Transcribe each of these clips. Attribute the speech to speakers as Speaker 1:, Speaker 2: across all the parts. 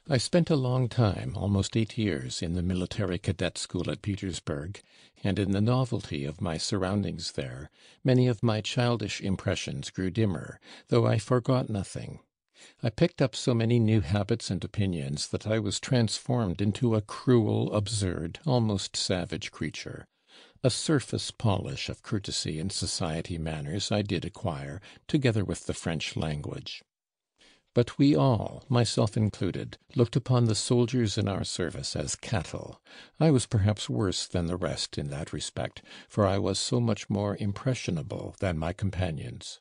Speaker 1: I spent a long time, almost 8 years, in the military cadet school at Petersburg, and in the novelty of my surroundings there, many of my childish impressions grew dimmer, though I forgot nothing. I picked up so many new habits and opinions that I was transformed into a cruel, absurd, almost savage creature. A surface polish of courtesy and society manners I did acquire, together with the French language. But we all, myself included, looked upon the soldiers in our service as cattle. I was perhaps worse than the rest in that respect, for I was so much more impressionable than my companions.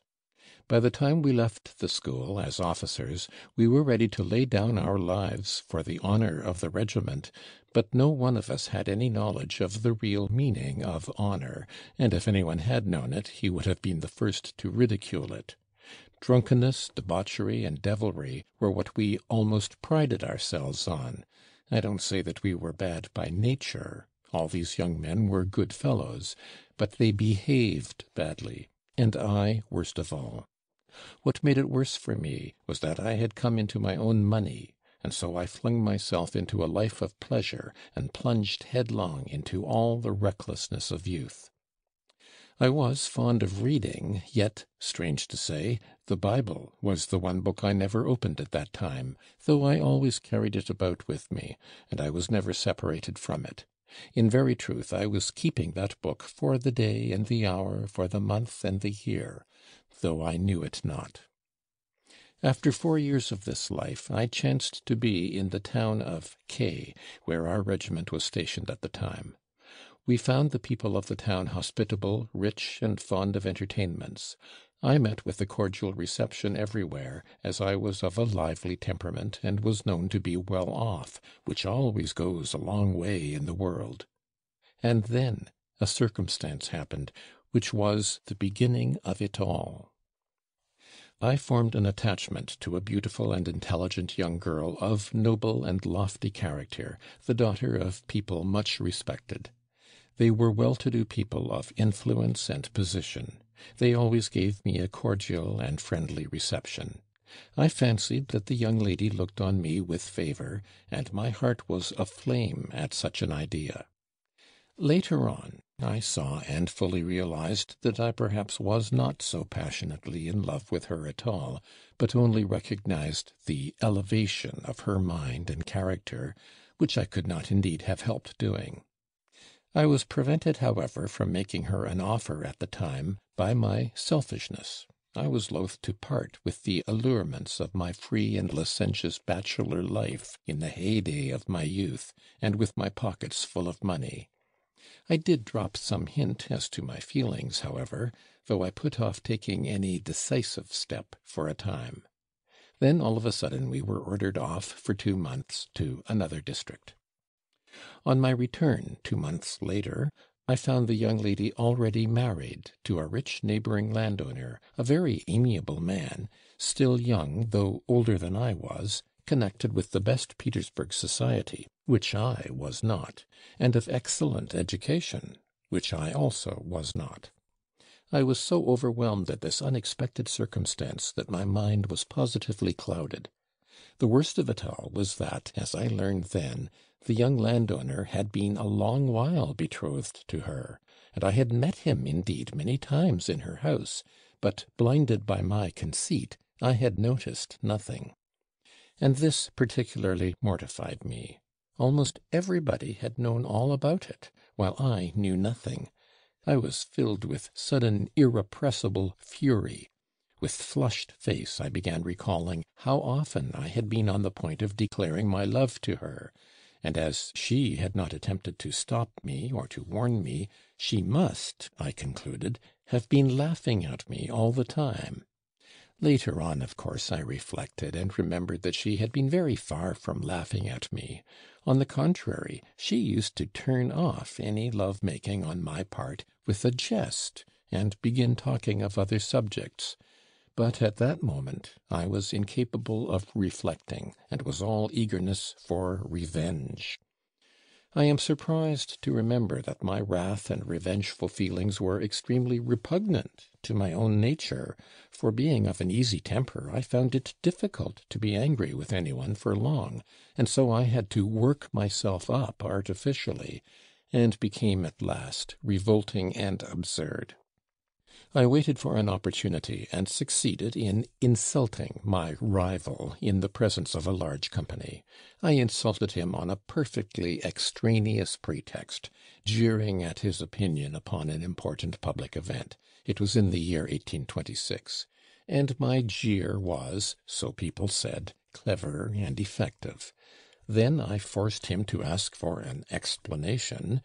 Speaker 1: By the time we left the school as officers, we were ready to lay down our lives for the honor of the regiment, but no one of us had any knowledge of the real meaning of honor, and if anyone had known it, he would have been the first to ridicule it. Drunkenness, debauchery, and devilry were what we almost prided ourselves on. I don't say that we were bad by nature. All these young men were good fellows, but they behaved badly, and I worst of all. What made it worse for me was that I had come into my own money, and so I flung myself into a life of pleasure and plunged headlong into all the recklessness of youth. I was fond of reading, yet, strange to say, the Bible was the one book I never opened at that time, though I always carried it about with me, and I was never separated from it. In very truth, I was keeping that book for the day and the hour, for the month and the year, though I knew it not. After 4 years of this life, I chanced to be in the town of K., where our regiment was stationed at the time. We found the people of the town hospitable, rich, and fond of entertainments. I met with a cordial reception everywhere, as I was of a lively temperament, and was known to be well off, which always goes a long way in the world. And then a circumstance happened, which was the beginning of it all. I formed an attachment to a beautiful and intelligent young girl of noble and lofty character, the daughter of people much respected. They were well-to-do people of influence and position. They always gave me a cordial and friendly reception. I fancied that the young lady looked on me with favor, and my heart was aflame at such an idea. Later on, I saw and fully realized that I perhaps was not so passionately in love with her at all, but only recognized the elevation of her mind and character, which I could not indeed have helped doing. I was prevented, however, from making her an offer at the time by my selfishness. I was loath to part with the allurements of my free and licentious bachelor life in the heyday of my youth, and with my pockets full of money. I did drop some hint as to my feelings, however, though I put off taking any decisive step for a time. Then all of a sudden we were ordered off for 2 months to another district. On my return 2 months later, I found the young lady already married to a rich neighboring landowner, a very amiable man, still young, though older than I was, connected with the best Petersburg society, which I was not, and of excellent education, which I also was not. I was so overwhelmed at this unexpected circumstance that my mind was positively clouded. The worst of it all was that, as I learned then, the young landowner had been a long while betrothed to her, and I had met him indeed many times in her house, but, blinded by my conceit, I had noticed nothing. And this particularly mortified me. Almost everybody had known all about it, while I knew nothing. I was filled with sudden irrepressible fury. With flushed face I began recalling how often I had been on the point of declaring my love to her, and as she had not attempted to stop me or to warn me, she must, I concluded, have been laughing at me all the time. Later on, of course, I reflected and remembered that she had been very far from laughing at me. On the contrary, she used to turn off any love-making on my part with a jest, and begin talking of other subjects. But at that moment I was incapable of reflecting, and was all eagerness for revenge. I am surprised to remember that my wrath and revengeful feelings were extremely repugnant to my own nature, for being of an easy temper, I found it difficult to be angry with anyone for long, and so I had to work myself up artificially, and became at last revolting and absurd. I waited for an opportunity, and succeeded in insulting my rival in the presence of a large company. I insulted him on a perfectly extraneous pretext, jeering at his opinion upon an important public event. It was in the year 1826, and my jeer was, so people said, clever and effective. Then I forced him to ask for an explanation,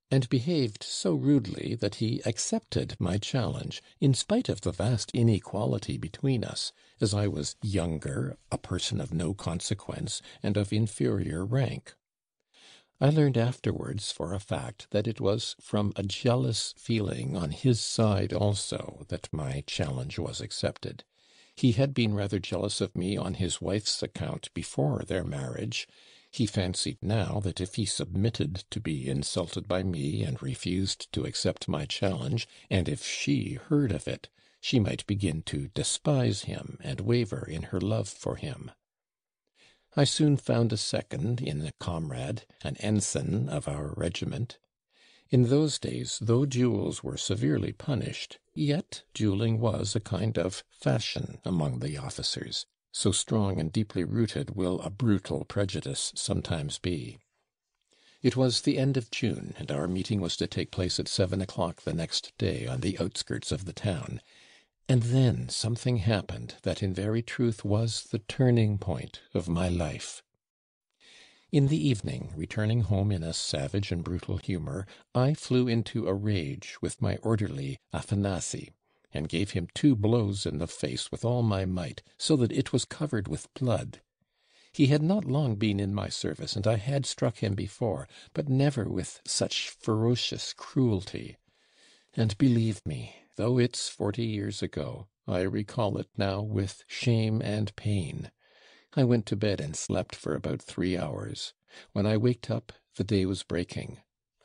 Speaker 1: and behaved so rudely that he accepted my challenge, in spite of the vast inequality between us, as I was younger, a person of no consequence, and of inferior rank. I learned afterwards for a fact that it was from a jealous feeling on his side also that my challenge was accepted. He had been rather jealous of me on his wife's account before their marriage. He fancied now that if he submitted to be insulted by me and refused to accept my challenge, and if she heard of it, she might begin to despise him and waver in her love for him. I soon found a second in a comrade, an ensign of our regiment. In those days, though duels were severely punished, yet dueling was a kind of fashion among the officers. So strong and deeply rooted will a brutal prejudice sometimes be. It was the end of June, and our meeting was to take place at 7 o'clock the next day on the outskirts of the town. And then something happened that in very truth was the turning point of my life. In the evening, returning home in a savage and brutal humor, I flew into a rage with my orderly Afanasy, and gave him 2 blows in the face with all my might, so that it was covered with blood. He had not long been in my service, and I had struck him before, but never with such ferocious cruelty. And believe me, though it's 40 years ago, I recall it now with shame and pain. I went to bed and slept for about 3 hours. When I waked up, the day was breaking.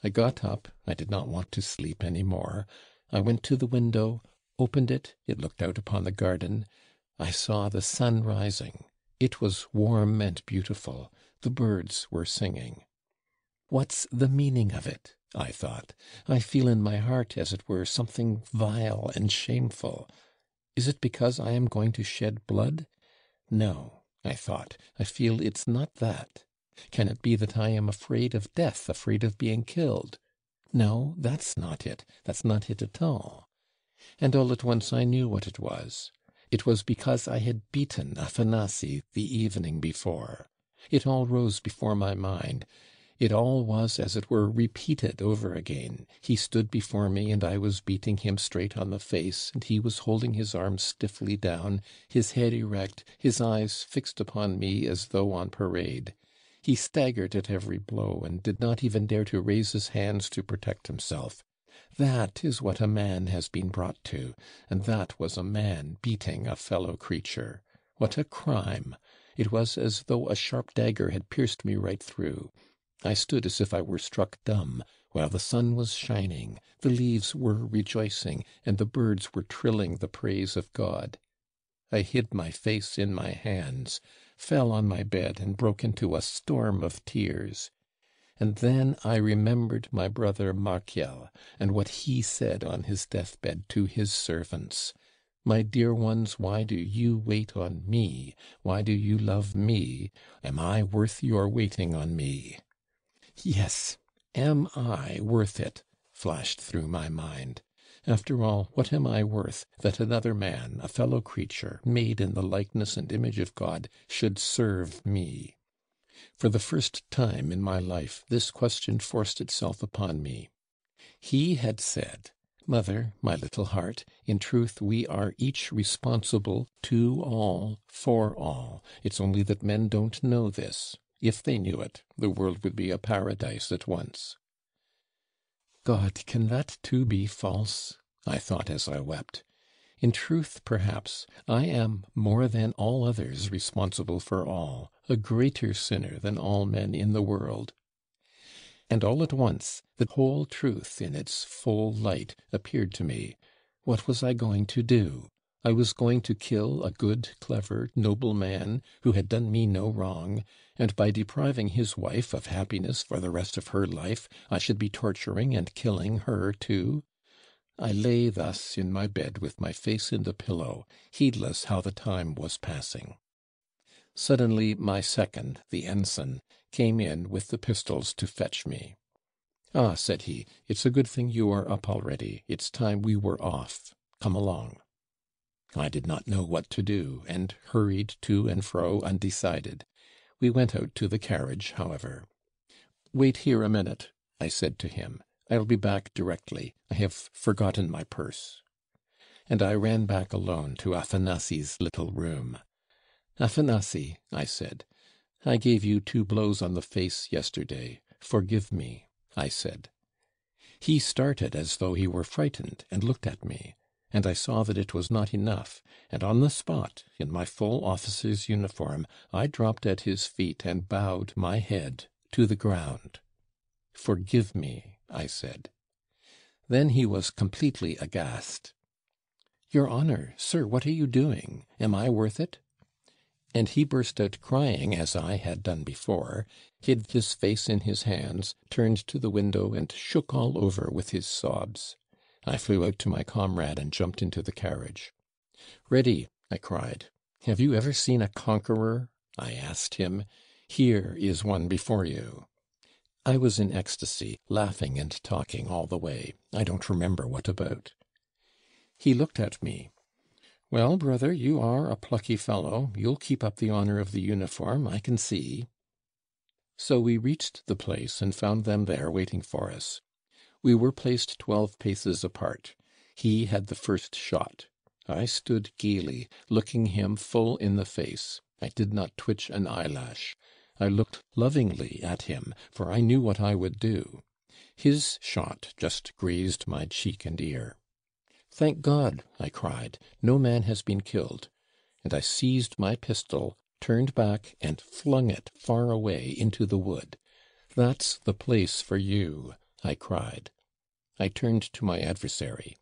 Speaker 1: I got up. I did not want to sleep any more. I went to the window, opened it. It looked out upon the garden. I saw the sun rising. It was warm and beautiful. The birds were singing. What's the meaning of it? I thought. I feel in my heart, as it were, something vile and shameful. Is it because I am going to shed blood? No, I thought. I feel it's not that. Can it be that I am afraid of death, afraid of being killed? No, that's not it. That's not it at all. And all at once I knew what it was. It was because I had beaten Afanasy the evening before. It all rose before my mind. It all was, as it were, repeated over again. He stood before me, and I was beating him straight on the face, and he was holding his arms stiffly down, his head erect, his eyes fixed upon me as though on parade. He staggered at every blow, and did not even dare to raise his hands to protect himself. That is what a man has been brought to, and that was a man beating a fellow creature. What a crime! It was as though a sharp dagger had pierced me right through. I stood as if I were struck dumb, while the sun was shining, the leaves were rejoicing, and the birds were trilling the praise of God. I hid my face in my hands, fell on my bed, and broke into a storm of tears. And then I remembered my brother Markiel, and what he said on his deathbed to his servants. My dear ones, why do you wait on me? Why do you love me? Am I worth your waiting on me? Yes, am I worth it? Flashed through my mind. After all, what am I worth, that another man, a fellow creature, made in the likeness and image of God, should serve me? For the first time in my life, this question forced itself upon me. He had said, "Mother, my little heart, in truth we are each responsible to all, for all. It's only that men don't know this. If they knew it, the world would be a paradise at once." God, can that too be false? I thought as I wept. In truth, perhaps, I am more than all others responsible for all, a greater sinner than all men in the world. And all at once the whole truth in its full light appeared to me. What was I going to do? I was going to kill a good, clever, noble man who had done me no wrong, and by depriving his wife of happiness for the rest of her life, I should be torturing and killing her too. I lay thus in my bed with my face in the pillow, heedless how the time was passing. Suddenly my second, the ensign, came in with the pistols to fetch me. "Ah," said he, "it's a good thing you are up already. It's time we were off. Come along." I did not know what to do, and hurried to and fro undecided. We went out to the carriage, however. "Wait here a minute," I said to him. "I'll be back directly. I have forgotten my purse." And I ran back alone to Afanassy's little room. "Afanasy," I said, "I gave you 2 blows on the face yesterday. Forgive me," I said. He started as though he were frightened, and looked at me, and I saw that it was not enough, and on the spot, in my full officer's uniform, I dropped at his feet and bowed my head to the ground. "Forgive me," I said. Then he was completely aghast. "Your honor, sir, what are you doing? Am I worth it?" And he burst out crying as I had done before, hid his face in his hands, turned to the window, and shook all over with his sobs. I flew out to my comrade and jumped into the carriage. "Ready," I cried. "Have you ever seen a conqueror?" I asked him. "Here is one before you." I was in ecstasy, laughing and talking all the way. I don't remember what about. He looked at me. "Well, brother, you are a plucky fellow. You'll keep up the honor of the uniform, I can see." So we reached the place and found them there waiting for us. We were placed 12 paces apart. He had the first shot. I stood gaily, looking him full in the face. I did not twitch an eyelash. I looked lovingly at him, for I knew what I would do. His shot just grazed my cheek and ear. "Thank God," I cried, "no man has been killed." And I seized my pistol, turned back, and flung it far away into the wood. "That's the place for you," I cried. I turned to my adversary.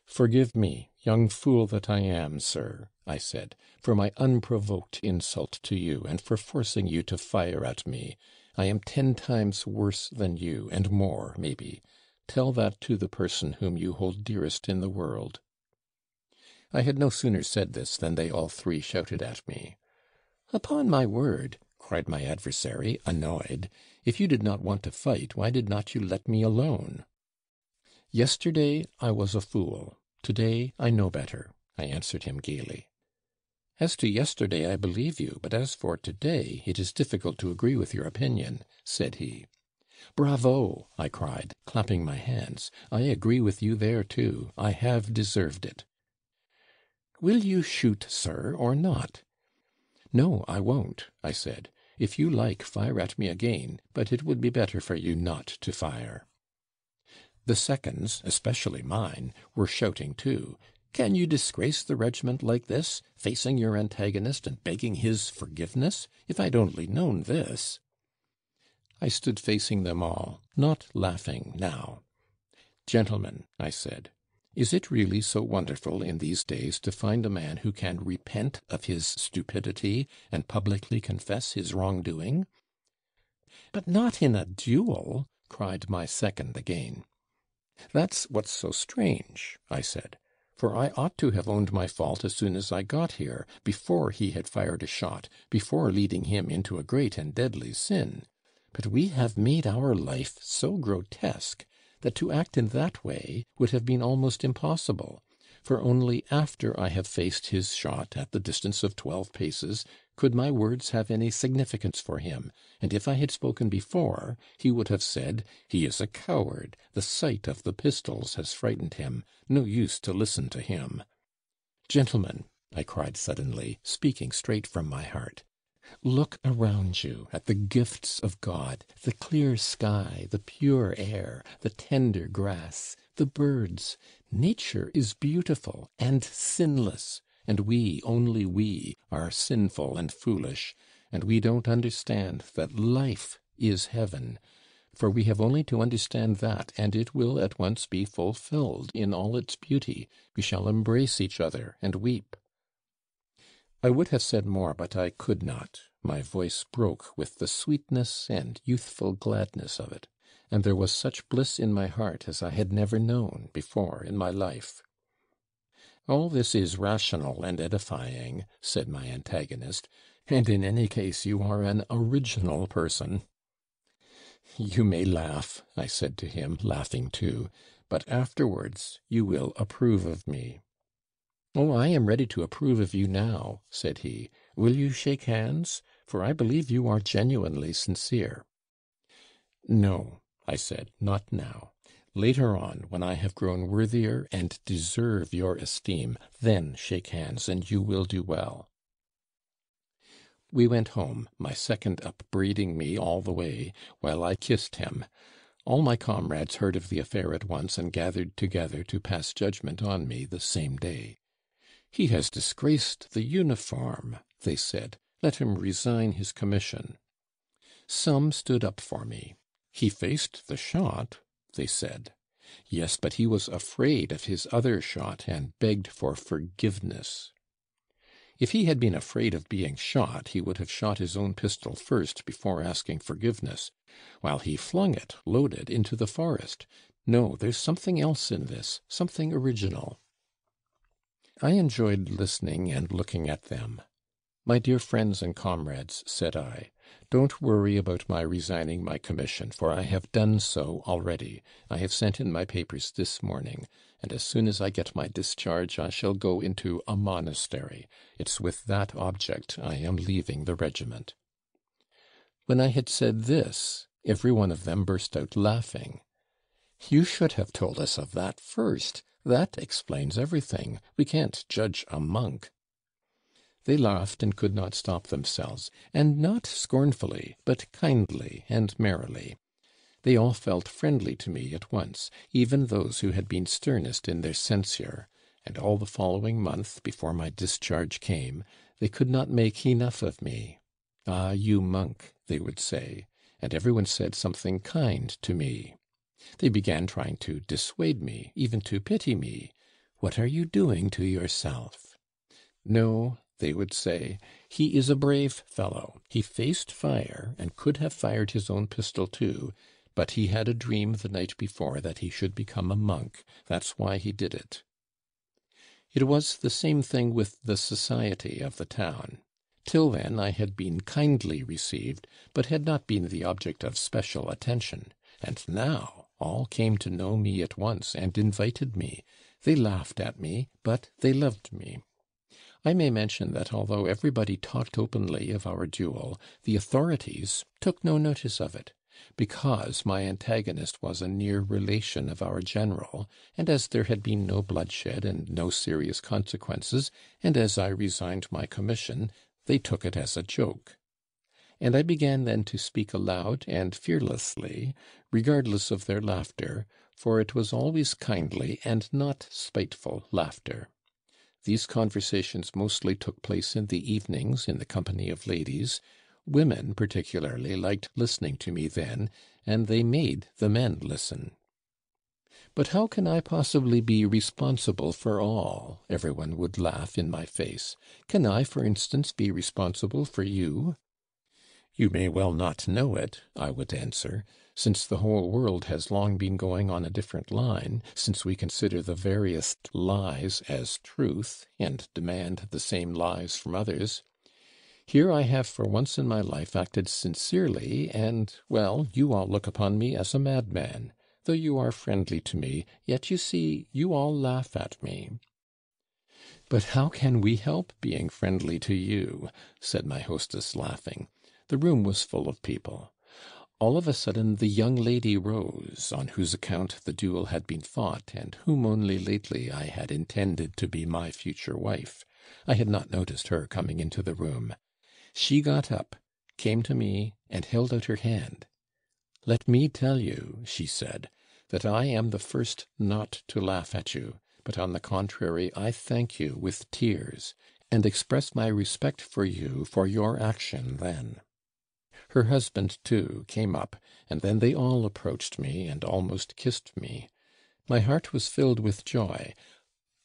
Speaker 1: "Forgive me, young fool that I am, sir," I said, "for my unprovoked insult to you, and for forcing you to fire at me. I am 10 times worse than you, and more, maybe. Tell that to the person whom you hold dearest in the world." I had no sooner said this than they all 3 shouted at me. "Upon my word," cried my adversary, annoyed, "if you did not want to fight, why did not you let me alone?" "Yesterday I was a fool. Today I know better," I answered him gaily. "As to yesterday I believe you, but as for today it is difficult to agree with your opinion," said he. "Bravo!" I cried, clapping my hands. "I agree with you there too. I have deserved it." "Will you shoot, sir, or not?" "No, I won't," I said. "If you like, fire at me again, but it would be better for you not to fire." The seconds, especially mine, were shouting too. "Can you disgrace the regiment like this, facing your antagonist and begging his forgiveness? If I'd only known this!" I stood facing them all, not laughing now. "Gentlemen," I said, "is it really so wonderful in these days to find a man who can repent of his stupidity and publicly confess his wrongdoing?" "But not in a duel!" cried my second again. "That's what's so strange," I said, "for I ought to have owned my fault as soon as I got here, before he had fired a shot, before leading him into a great and deadly sin. But we have made our life so grotesque that to act in that way would have been almost impossible, for only after I have faced his shot at the distance of 12 paces could my words have any significance for him, and if I had spoken before, he would have said, 'He is a coward, the sight of the pistols has frightened him, no use to listen to him.' Gentlemen," I cried suddenly, speaking straight from my heart, "look around you at the gifts of God, the clear sky, the pure air, the tender grass, the birds. Nature is beautiful and sinless, and we, only we, are sinful and foolish, and we don't understand that life is heaven. for we have only to understand that, and it will at once be fulfilled in all its beauty. We shall embrace each other and weep." I would have said more, but I could not. My voice broke with the sweetness and youthful gladness of it, and there was such bliss in my heart as I had never known before in my life. "All this is rational and edifying," said my antagonist, "and in any case you are an original person." "You may laugh," I said to him, laughing too, "but afterwards you will approve of me." "Oh, I am ready to approve of you now," said he. "Will you shake hands? For I believe you are genuinely sincere." "No," I said, "not now. Later on, when I have grown worthier and deserve your esteem, then shake hands, and you will do well." We went home, my second upbraiding me all the way, while I kissed him. All my comrades heard of the affair at once, and gathered together to pass judgment on me the same day. "He has disgraced the uniform," they said. "Let him resign his commission." Some stood up for me. "He faced the shot," they said. "Yes, but he was afraid of his other shot, and begged for forgiveness." If he had been afraid of being shot, he would have shot his own pistol first before asking forgiveness, while he flung it, loaded, into the forest. No, there's something else in this, something original. I enjoyed listening and looking at them. "My dear friends and comrades," said I, "don't worry about my resigning my commission, for I have done so already. I have sent in my papers this morning, and as soon as I get my discharge I shall go into a monastery. It's with that object I am leaving the regiment." When I had said this, every one of them burst out laughing. "You should have told us of that first. That explains everything. We can't judge a monk." They laughed and could not stop themselves, and not scornfully, but kindly and merrily. They all felt friendly to me at once, even those who had been sternest in their censure, and all the following month, before my discharge came, they could not make enough of me. "Ah, you monk," they would say, and everyone said something kind to me. They began trying to dissuade me, even to pity me. "What are you doing to yourself?" "No," they would say, "he is a brave fellow. He faced fire, and could have fired his own pistol too, but he had a dream the night before that he should become a monk. That's why he did it." It was the same thing with the society of the town. Till then I had been kindly received, but had not been the object of special attention. And now all came to know me at once, and invited me. They laughed at me, but they loved me. I may mention that although everybody talked openly of our duel, the authorities took no notice of it, because my antagonist was a near relation of our general, and as there had been no bloodshed and no serious consequences, and as I resigned my commission, they took it as a joke. And I began then to speak aloud and fearlessly, regardless of their laughter, for it was always kindly and not spiteful laughter. These conversations mostly took place in the evenings in the company of ladies. Women particularly liked listening to me then, and they made the men listen. "But how can I possibly be responsible for all?" everyone would laugh in my face. "Can I, for instance, be responsible for you?" "You may well not know it," I would answer, "since the whole world has long been going on a different line, since we consider the veriest lies as truth, and demand the same lies from others. Here I have for once in my life acted sincerely, and, well, you all look upon me as a madman. Though you are friendly to me, yet you see you all laugh at me." "But how can we help being friendly to you?" said my hostess, laughing. The room was full of people. All of a sudden the young lady rose, on whose account the duel had been fought, and whom only lately I had intended to be my future wife. I had not noticed her coming into the room. She got up, came to me, and held out her hand. "Let me tell you," she said, "that I am the first not to laugh at you, but on the contrary I thank you with tears, and express my respect for you for your action then." Her husband, too, came up, and then they all approached me and almost kissed me. My heart was filled with joy,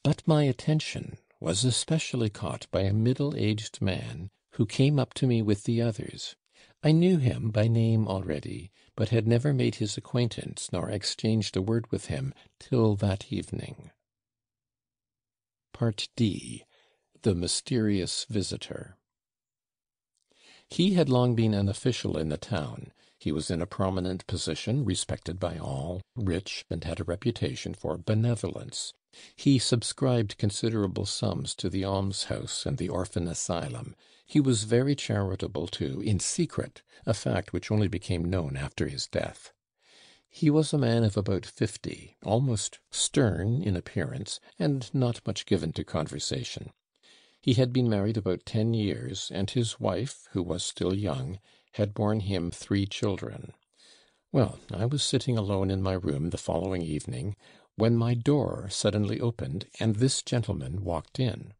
Speaker 1: but my attention was especially caught by a middle-aged man who came up to me with the others. I knew him by name already, but had never made his acquaintance nor exchanged a word with him till that evening. Part D. The Mysterious Visitor. He had long been an official in the town. He was in a prominent position, respected by all, rich, and had a reputation for benevolence. He subscribed considerable sums to the almshouse and the orphan asylum. He was very charitable, too, in secret, a fact which only became known after his death. He was a man of about 50, almost stern in appearance, and not much given to conversation. He had been married about 10 years, and his wife, who was still young, had borne him 3 children. Well, I was sitting alone in my room the following evening, when my door suddenly opened, and this gentleman walked in.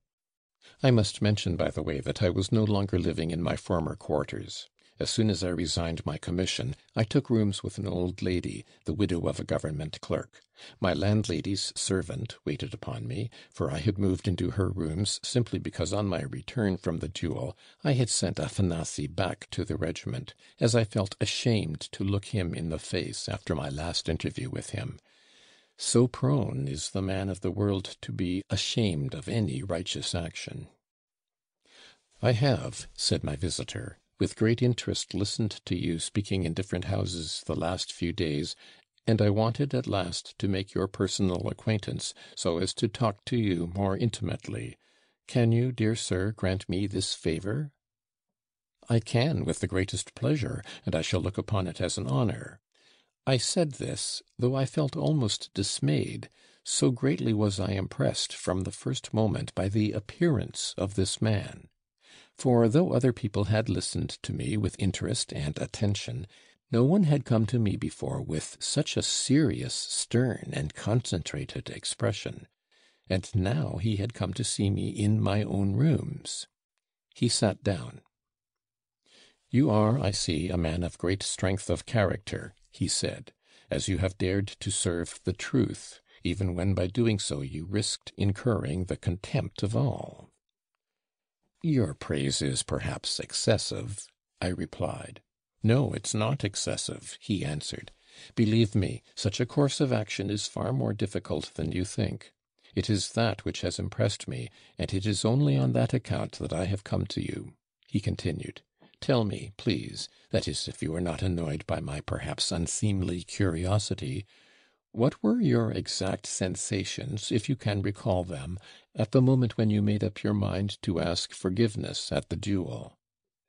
Speaker 1: I must mention, by the way, that I was no longer living in my former quarters. As soon as I resigned my commission, I took rooms with an old lady, the widow of a government clerk. My landlady's servant waited upon me, for I had moved into her rooms simply because on my return from the duel I had sent Afanasy back to the regiment, as I felt ashamed to look him in the face after my last interview with him. So prone is the man of the world to be ashamed of any righteous action. "I have," said my visitor, "with great interest listened to you speaking in different houses the last few days, and I wanted at last to make your personal acquaintance, so as to talk to you more intimately. Can you, dear sir, grant me this favour?" "I can, with the greatest pleasure, and I shall look upon it as an honour." I said this, though I felt almost dismayed, so greatly was I impressed from the first moment by the appearance of this man. For though other people had listened to me with interest and attention, no one had come to me before with such a serious, stern, and concentrated expression. And now he had come to see me in my own rooms. He sat down. "You are, I see, a man of great strength of character," he said, "as you have dared to serve the truth, even when by doing so you risked incurring the contempt of all." "Your praise is perhaps excessive," I replied. "No, it's not excessive," he answered. "Believe me, such a course of action is far more difficult than you think. It is that which has impressed me, and it is only on that account that I have come to you," he continued. "Tell me, please, that is, if you are not annoyed by my perhaps unseemly curiosity, what were your exact sensations, if you can recall them, at the moment when you made up your mind to ask forgiveness at the duel?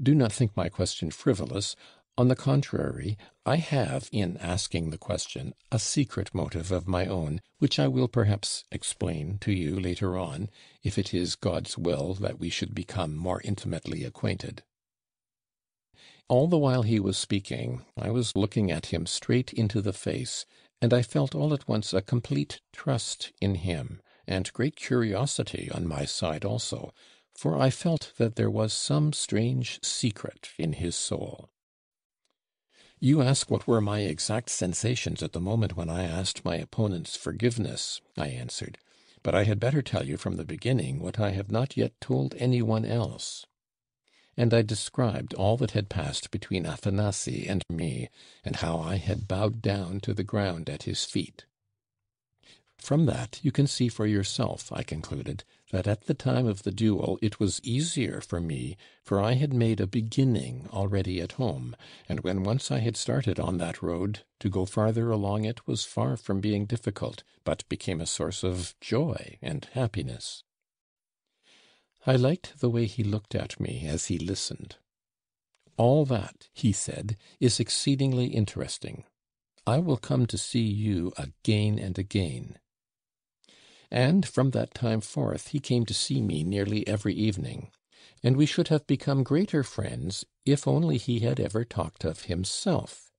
Speaker 1: Do not think my question frivolous. On the contrary, I have, in asking the question, a secret motive of my own, which I will perhaps explain to you later on, if it is God's will that we should become more intimately acquainted." All the while he was speaking, I was looking at him straight into the face, and I felt all at once a complete trust in him, and great curiosity on my side also, for I felt that there was some strange secret in his soul. "You ask what were my exact sensations at the moment when I asked my opponent's forgiveness," I answered, "but I had better tell you from the beginning what I have not yet told any one else." And I described all that had passed between Afanasy and me, and how I had bowed down to the ground at his feet. "From that you can see for yourself," I concluded, "that at the time of the duel it was easier for me, for I had made a beginning already at home, and when once I had started on that road, to go farther along it was far from being difficult, but became a source of joy and happiness." I liked the way he looked at me as he listened. "All that," he said, "is exceedingly interesting. I will come to see you again and again." And from that time forth he came to see me nearly every evening, and we should have become greater friends if only he had ever talked of himself.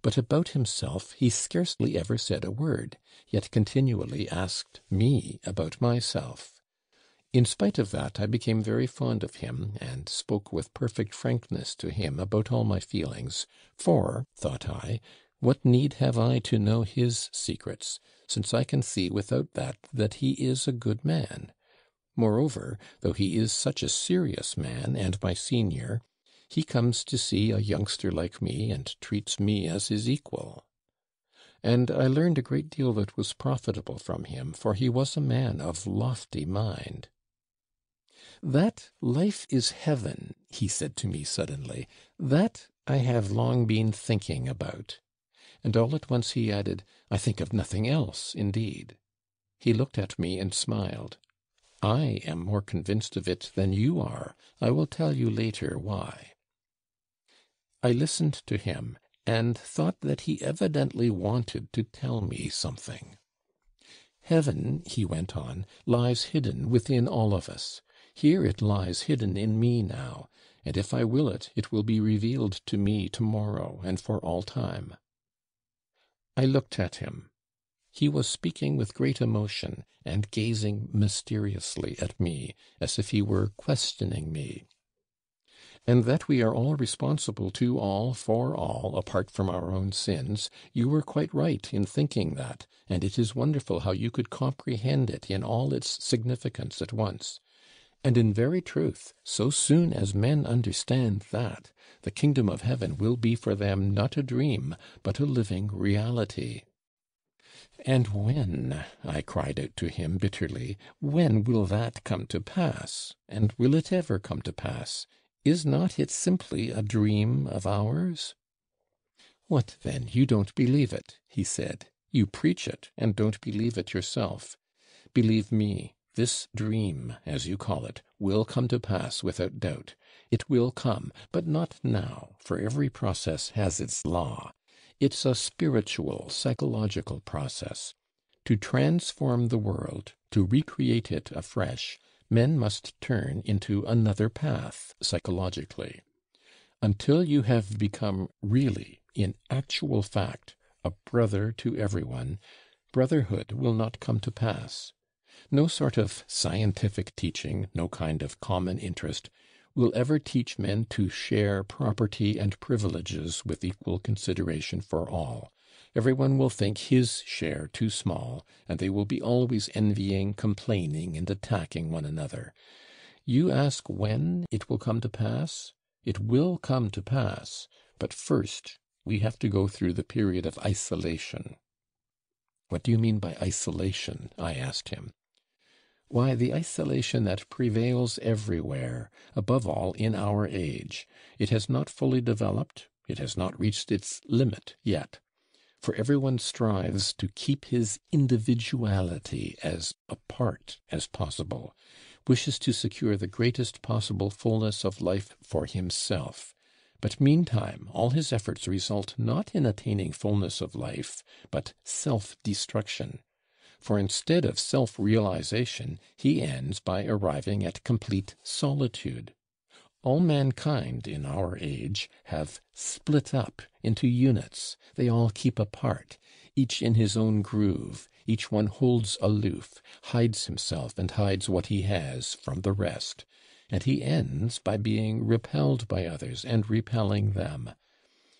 Speaker 1: But about himself he scarcely ever said a word, yet continually asked me about myself. In spite of that, I became very fond of him, and spoke with perfect frankness to him about all my feelings, for, thought I, what need have I to know his secrets, since I can see without that he is a good man? Moreover, though he is such a serious man, and my senior, he comes to see a youngster like me, and treats me as his equal. And I learned a great deal that was profitable from him, for he was a man of lofty mind. "That life is heaven," he said to me suddenly, "that I have long been thinking about." And all at once he added, "I think of nothing else, indeed." He looked at me and smiled. "I am more convinced of it than you are. I will tell you later why." I listened to him, and thought that he evidently wanted to tell me something. "Heaven," he went on, "lies hidden within all of us. Here it lies hidden in me now, and if I will it, it will be revealed to me tomorrow and for all time." I looked at him. He was speaking with great emotion, and gazing mysteriously at me, as if he were questioning me. "And that we are all responsible to all, for all, apart from our own sins, you were quite right in thinking that, and it is wonderful how you could comprehend it in all its significance at once. And in very truth, so soon as men understand that, the kingdom of heaven will be for them not a dream, but a living reality." "And when," I cried out to him bitterly, "when will that come to pass? And will it ever come to pass? Is not it simply a dream of ours?" "What then, you don't believe it," he said. "You preach it, and don't believe it yourself. Believe me, this dream, as you call it, will come to pass without doubt. It will come, but not now, for every process has its law. It's a spiritual, psychological process. To transform the world, to recreate it afresh, men must turn into another path psychologically. Until you have become really, in actual fact, a brother to everyone, brotherhood will not come to pass. No sort of scientific teaching, no kind of common interest, will ever teach men to share property and privileges with equal consideration for all. Everyone will think his share too small, and they will be always envying, complaining, and attacking one another. You ask when it will come to pass? It will come to pass, but first we have to go through the period of isolation." "What do you mean by isolation?" I asked him. "Why, the isolation that prevails everywhere, above all in our age. It has not fully developed, it has not reached its limit yet. For everyone strives to keep his individuality as apart as possible, wishes to secure the greatest possible fullness of life for himself. But meantime all his efforts result not in attaining fullness of life, but self-destruction. For instead of self-realization, he ends by arriving at complete solitude. All mankind in our age have split up into units. They all keep apart, each in his own groove. Each one holds aloof, hides himself and hides what he has from the rest. And he ends by being repelled by others and repelling them.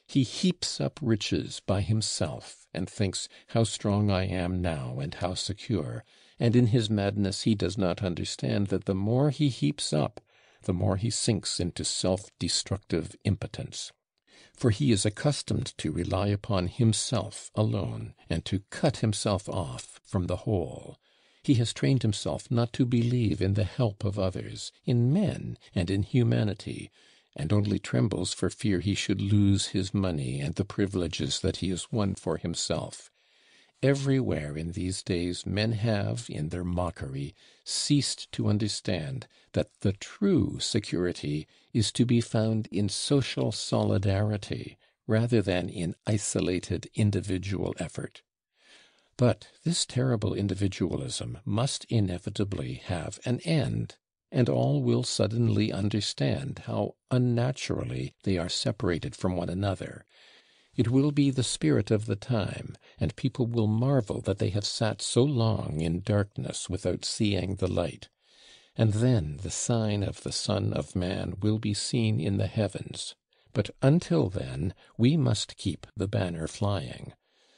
Speaker 1: He heaps up riches by himself, and thinks, how strong I am now, and how secure, and in his madness he does not understand that the more he heaps up, the more he sinks into self-destructive impotence. For he is accustomed to rely upon himself alone, and to cut himself off from the whole. He has trained himself not to believe in the help of others, in men and in humanity, and only trembles for fear he should lose his money and the privileges that he has won for himself. Everywhere in these days men have, in their mockery, ceased to understand that the true security is to be found in social solidarity rather than in isolated individual effort. But this terrible individualism must inevitably have an end, and all will suddenly understand how unnaturally they are separated from one another. It will be the spirit of the time, and people will marvel that they have sat so long in darkness without seeing the light. and then the sign of the Son of Man will be seen in the heavens. But until then, we must keep the banner flying.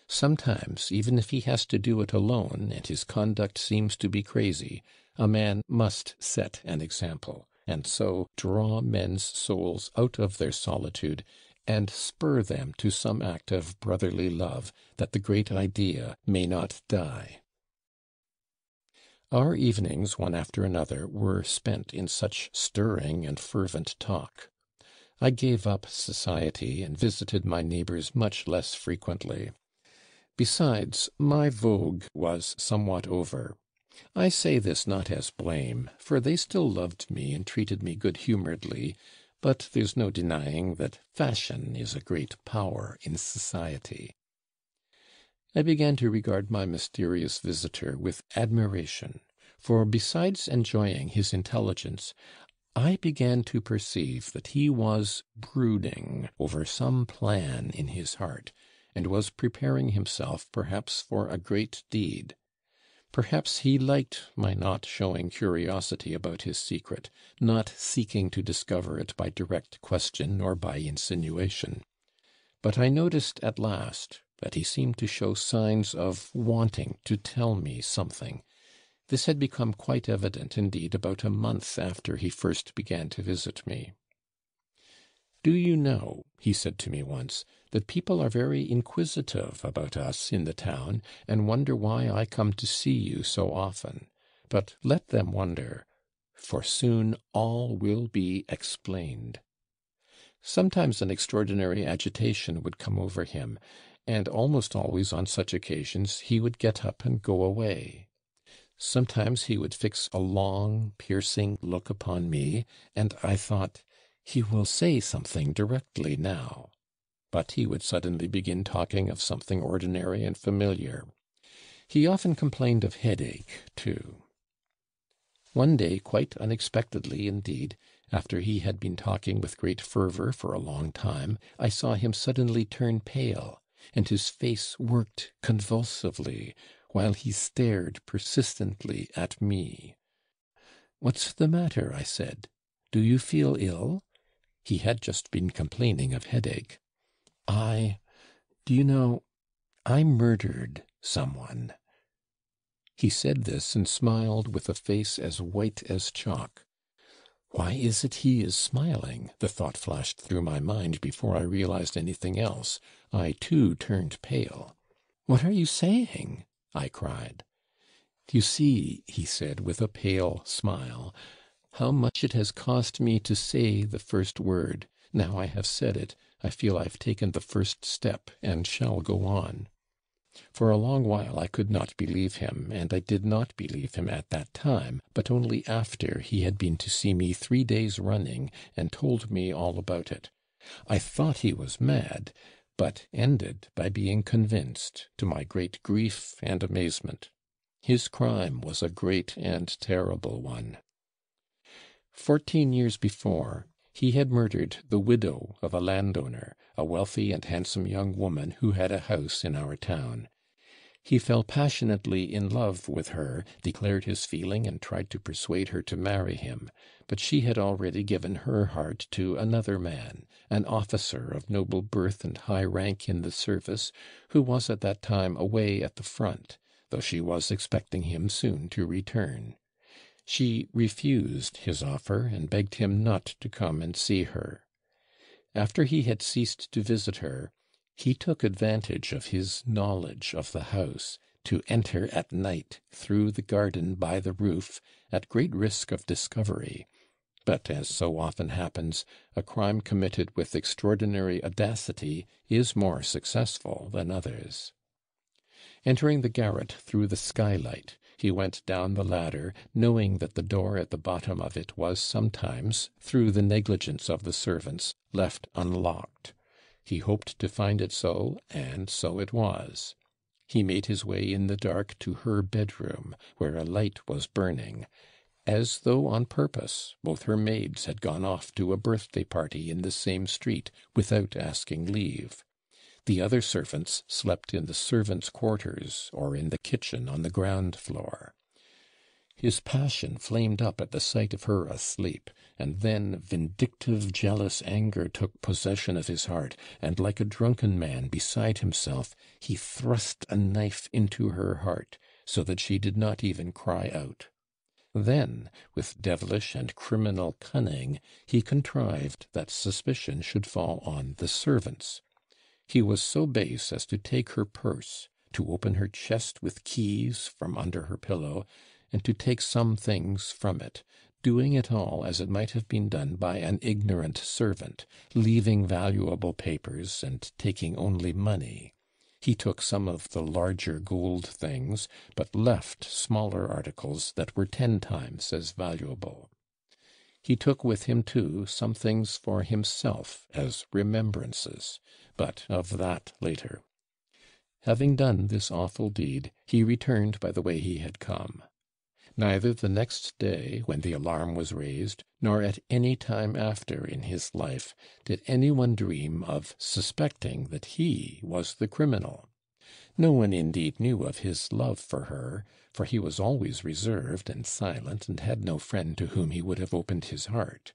Speaker 1: Sometimes, even if he has to do it alone, and his conduct seems to be crazy, a man must set an example, and so draw men's souls out of their solitude, and spur them to some act of brotherly love, that the great idea may not die. Our evenings, one after another, were spent in such stirring and fervent talk. I gave up society and visited my neighbors much less frequently. Besides, my vogue was somewhat over. I say this not as blame, for they still loved me and treated me good-humoredly, but there's no denying that fashion is a great power in society. I began to regard my mysterious visitor with admiration, for besides enjoying his intelligence, I began to perceive that he was brooding over some plan in his heart, and was preparing himself perhaps for a great deed. Perhaps he liked my not showing curiosity about his secret, not seeking to discover it by direct question or by insinuation. But I noticed at last that he seemed to show signs of wanting to tell me something. This had become quite evident, indeed, about a month after he first began to visit me. "Do you know," he said to me once, "that people are very inquisitive about us in the town, and wonder why I come to see you so often. But let them wonder, for soon all will be explained." Sometimes an extraordinary agitation would come over him, and almost always on such occasions he would get up and go away. Sometimes he would fix a long, piercing look upon me, and I thought, "He will say something directly now." But he would suddenly begin talking of something ordinary and familiar. He often complained of headache, too. One day, quite unexpectedly indeed, after he had been talking with great fervor for a long time, I saw him suddenly turn pale, and his face worked convulsively, while he stared persistently at me. "What's the matter?" I said. "Do you feel ill?" He had just been complaining of headache. Do you know, I murdered someone." He said this and smiled with a face as white as chalk. Why is it he is smiling? The thought flashed through my mind before I realized anything else. I, too, turned pale. "What are you saying?" I cried. "You see," he said, with a pale smile, "how much it has cost me to say the first word. Now I have said it, I feel I've taken the first step, and shall go on." For a long while I could not believe him, and I did not believe him at that time, but only after he had been to see me 3 days running, and told me all about it. I thought he was mad, but ended by being convinced, to my great grief and amazement. His crime was a great and terrible one. 14 years before, he had murdered the widow of a landowner, a wealthy and handsome young woman who had a house in our town. He fell passionately in love with her, declared his feeling, and tried to persuade her to marry him. But she had already given her heart to another man, an officer of noble birth and high rank in the service, who was at that time away at the front, though she was expecting him soon to return. She refused his offer, and begged him not to come and see her. After he had ceased to visit her, he took advantage of his knowledge of the house to enter at night through the garden by the roof, at great risk of discovery. But, as so often happens, a crime committed with extraordinary audacity is more successful than others. Entering the garret through the skylight, he went down the ladder, knowing that the door at the bottom of it was sometimes, through the negligence of the servants, left unlocked. He hoped to find it so, and so it was. He made his way in the dark to her bedroom, where a light was burning. As though on purpose, both her maids had gone off to a birthday party in the same street, without asking leave. The other servants slept in the servants' quarters, or in the kitchen on the ground floor. His passion flamed up at the sight of her asleep, and then vindictive, jealous anger took possession of his heart, and like a drunken man beside himself, he thrust a knife into her heart, so that she did not even cry out. Then, with devilish and criminal cunning, he contrived that suspicion should fall on the servants. He was so base as to take her purse, to open her chest with keys from under her pillow, and to take some things from it, doing it all as it might have been done by an ignorant servant, leaving valuable papers and taking only money. He took some of the larger gold things, but left smaller articles that were 10 times as valuable. He took with him, too, some things for himself as remembrances, but of that later. Having done this awful deed, he returned by the way he had come. Neither the next day, when the alarm was raised, nor at any time after in his life, did any one dream of suspecting that he was the criminal. No one indeed knew of his love for her, for he was always reserved and silent, and had no friend to whom he would have opened his heart.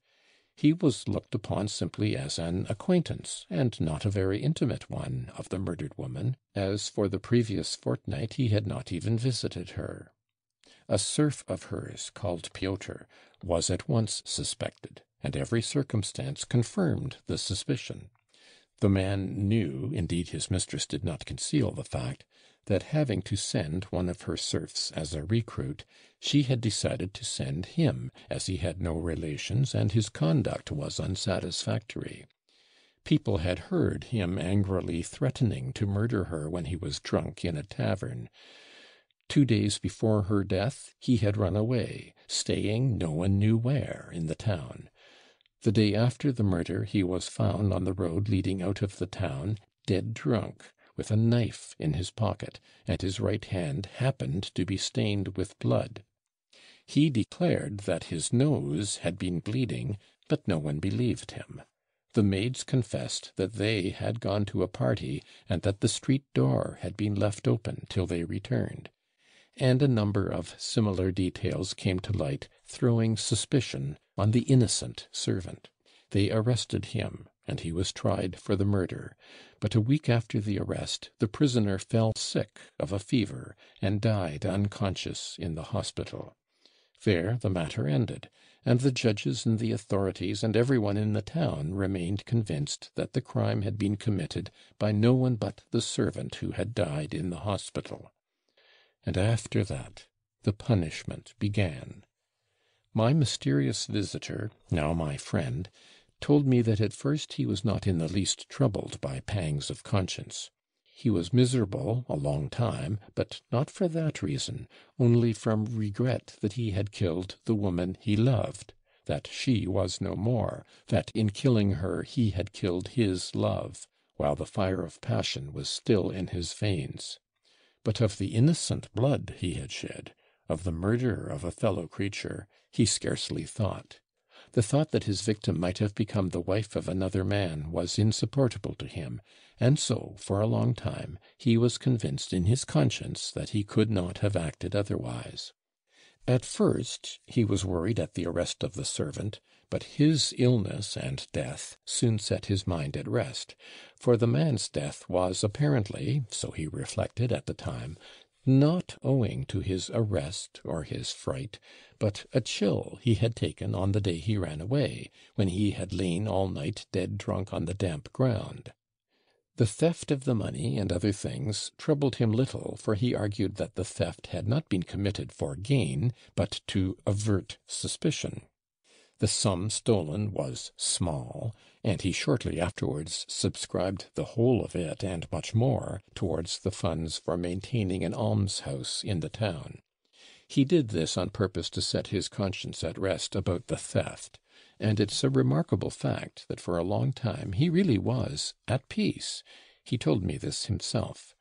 Speaker 1: He was looked upon simply as an acquaintance, and not a very intimate one, of the murdered woman, as for the previous fortnight he had not even visited her. A serf of hers, called Pyotr, was at once suspected, and every circumstance confirmed the suspicion. The man knew, indeed his mistress did not conceal the fact, that having to send one of her serfs as a recruit, she had decided to send him, as he had no relations and his conduct was unsatisfactory. People had heard him angrily threatening to murder her when he was drunk in a tavern. 2 days before her death he had run away, staying no one knew where in the town. The day after the murder he was found on the road leading out of the town, dead drunk, with a knife in his pocket, and his right hand happened to be stained with blood. He declared that his nose had been bleeding, but no one believed him. The maids confessed that they had gone to a party, and that the street door had been left open till they returned. And a number of similar details came to light, throwing suspicion on the innocent servant. They arrested him, and he was tried for the murder. But a week after the arrest, the prisoner fell sick of a fever, and died unconscious in the hospital. There the matter ended, and the judges and the authorities and everyone in the town remained convinced that the crime had been committed by no one but the servant who had died in the hospital. And after that, the punishment began. My mysterious visitor, now my friend, told me that at first he was not in the least troubled by pangs of conscience. He was miserable a long time, but not for that reason, only from regret that he had killed the woman he loved, that she was no more, that in killing her he had killed his love, while the fire of passion was still in his veins. But of the innocent blood he had shed, of the murder of a fellow creature, he scarcely thought. The thought that his victim might have become the wife of another man was insupportable to him, and so, for a long time, he was convinced in his conscience that he could not have acted otherwise. At first he was worried at the arrest of the servant, but his illness and death soon set his mind at rest, for the man's death was apparently, so he reflected at the time, not owing to his arrest or his fright, but a chill he had taken on the day he ran away, when he had lain all night dead drunk on the damp ground. The theft of the money and other things troubled him little, for he argued that the theft had not been committed for gain, but to avert suspicion. The sum stolen was small, and he shortly afterwards subscribed the whole of it and much more towards the funds for maintaining an almshouse in the town. He did this on purpose to set his conscience at rest about the theft, and it's a remarkable fact that for a long time he really was at peace. He told me this himself.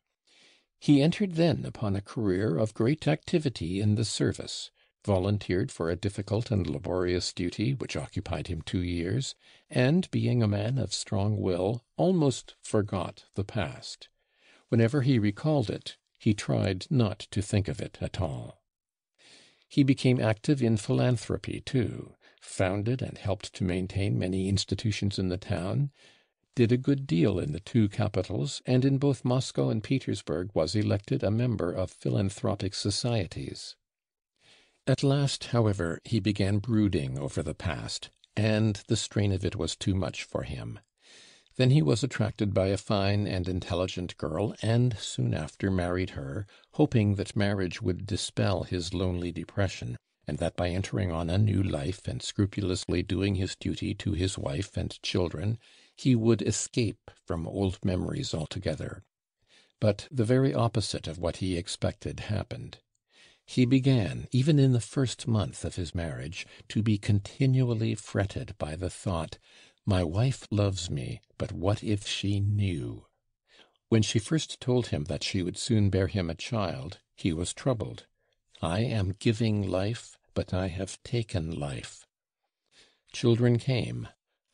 Speaker 1: He entered then upon a career of great activity in the service, volunteered for a difficult and laborious duty which occupied him 2 years, and, being a man of strong will, almost forgot the past. Whenever he recalled it, he tried not to think of it at all. He became active in philanthropy too, founded and helped to maintain many institutions in the town, did a good deal in the two capitals, and in both Moscow and Petersburg was elected a member of philanthropic societies. At last, however, he began brooding over the past, and the strain of it was too much for him. Then he was attracted by a fine and intelligent girl, and soon after married her, hoping that marriage would dispel his lonely depression, and that by entering on a new life and scrupulously doing his duty to his wife and children, he would escape from old memories altogether. But the very opposite of what he expected happened. He began, even in the first month of his marriage, to be continually fretted by the thought, "My wife loves me, but what if she knew?" When she first told him that she would soon bear him a child, he was troubled. "I am giving life, but I have taken life." Children came.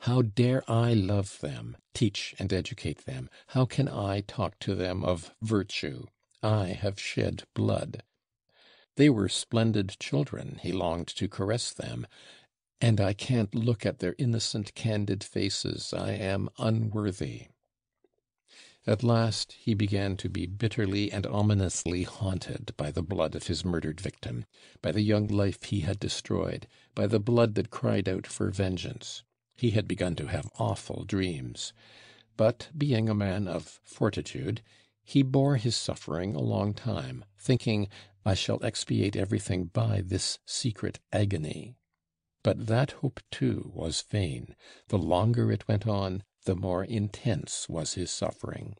Speaker 1: How dare I love them, teach and educate them? How can I talk to them of virtue? I have shed blood. They were splendid children, he longed to caress them, and I can't look at their innocent, candid faces. I am unworthy. At last he began to be bitterly and ominously haunted by the blood of his murdered victim, by the young life he had destroyed, by the blood that cried out for vengeance. He had begun to have awful dreams. But, being a man of fortitude, he bore his suffering a long time, thinking, "I shall expiate everything by this secret agony." But that hope, too, was vain. The longer it went on, the more intense was his suffering.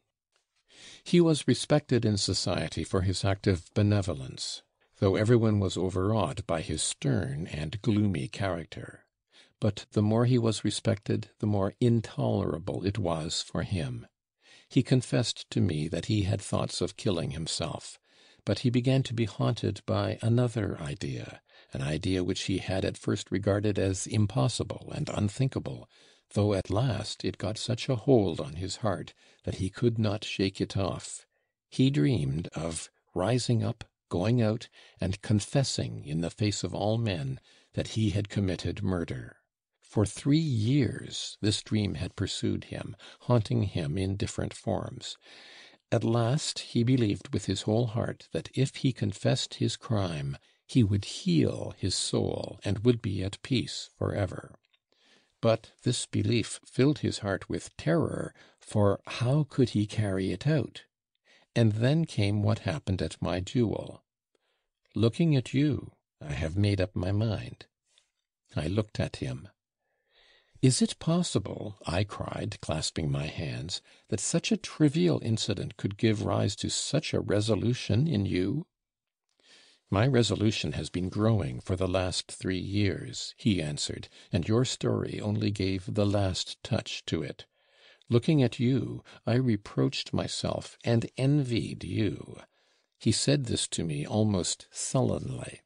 Speaker 1: He was respected in society for his active benevolence, though everyone was overawed by his stern and gloomy character. But the more he was respected, the more intolerable it was for him. He confessed to me that he had thoughts of killing himself, but he began to be haunted by another idea, an idea which he had at first regarded as impossible and unthinkable, though at last it got such a hold on his heart that he could not shake it off. He dreamed of rising up, going out, and confessing in the face of all men that he had committed murder. For 3 years this dream had pursued him, haunting him in different forms. At last he believed with his whole heart that if he confessed his crime, he would heal his soul and would be at peace forever. But this belief filled his heart with terror, for how could he carry it out? And then came what happened at my duel. "Looking at you, I have made up my mind." I looked at him. "Is it possible," I cried, clasping my hands, "that such a trivial incident could give rise to such a resolution in you?" "My resolution has been growing for the last 3 years," he answered, "and your story only gave the last touch to it. Looking at you, I reproached myself and envied you." He said this to me almost sullenly.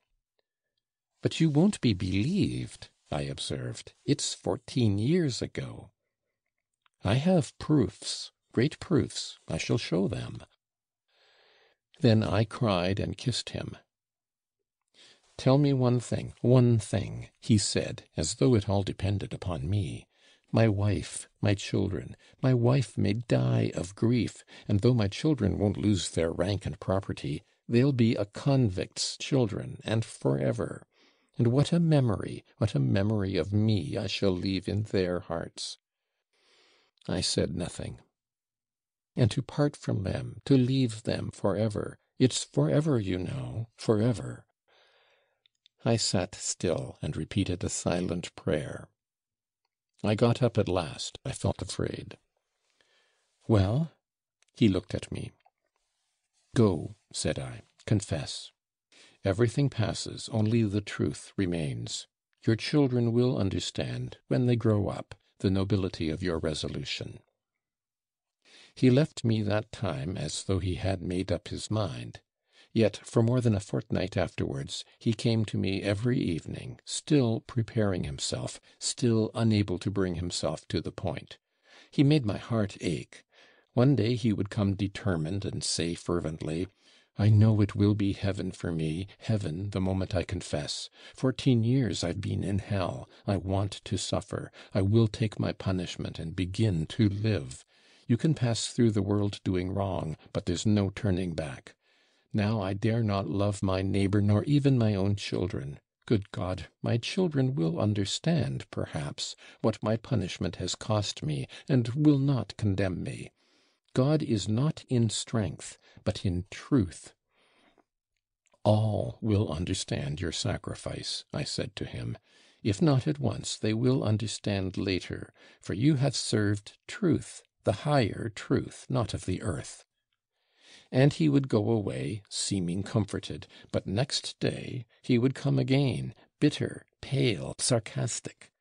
Speaker 1: "But you won't be believed," I observed. "It's 14 years ago." "I have proofs, great proofs. I shall show them." Then I cried and kissed him. "Tell me one thing," he said, as though it all depended upon me. "My wife, my children. My wife may die of grief, and though my children won't lose their rank and property, they'll be a convict's children, and forever. And what a memory of me I shall leave in their hearts." I said nothing. "And to part from them, to leave them forever, it's forever, you know, forever." I sat still and repeated a silent prayer. I got up at last. I felt afraid. "Well?" He looked at me. "Go," said I. "Confess. Everything passes, only the truth remains. Your children will understand, when they grow up, the nobility of your resolution." He left me that time as though he had made up his mind. Yet for more than a fortnight afterwards he came to me every evening, still preparing himself, still unable to bring himself to the point. He made my heart ache. One day he would come determined and say fervently, I know it will be heaven for me, heaven the moment I confess. 14 years I've been in hell. I want to suffer. I will take my punishment and begin to live. You can pass through the world doing wrong, but there's no turning back. Now I dare not love my neighbor nor even my own children. Good God, my children will understand, perhaps, what my punishment has cost me, and will not condemn me. God is not in strength, but in truth. All will understand your sacrifice, I said to him. If not at once, they will understand later, for you have served truth, the higher truth, not of the earth. And he would go away, seeming comforted, but next day he would come again, bitter, pale, sarcastic.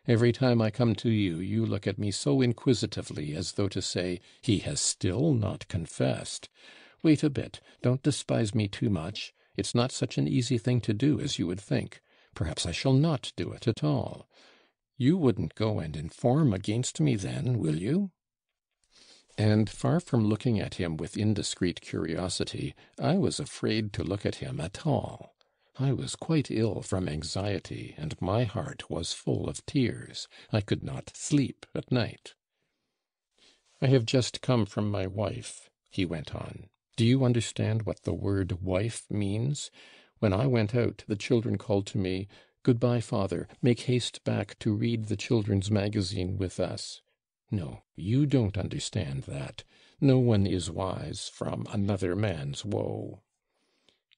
Speaker 1: Every time I come to you, you look at me so inquisitively, as though to say, he has still not confessed. Wait a bit, don't despise me too much. It's not such an easy thing to do as you would think. Perhaps I shall not do it at all. You wouldn't go and inform against me then, will you? And far from looking at him with indiscreet curiosity, I was afraid to look at him at all. I was quite ill from anxiety, and my heart was full of tears. I could not sleep at night. I have just come from my wife, he went on. Do you understand what the word wife means? When I went out, the children called to me, "Goodbye, father. Make haste back to read the children's magazine with us." No, you don't understand that. No one is wise from another man's woe.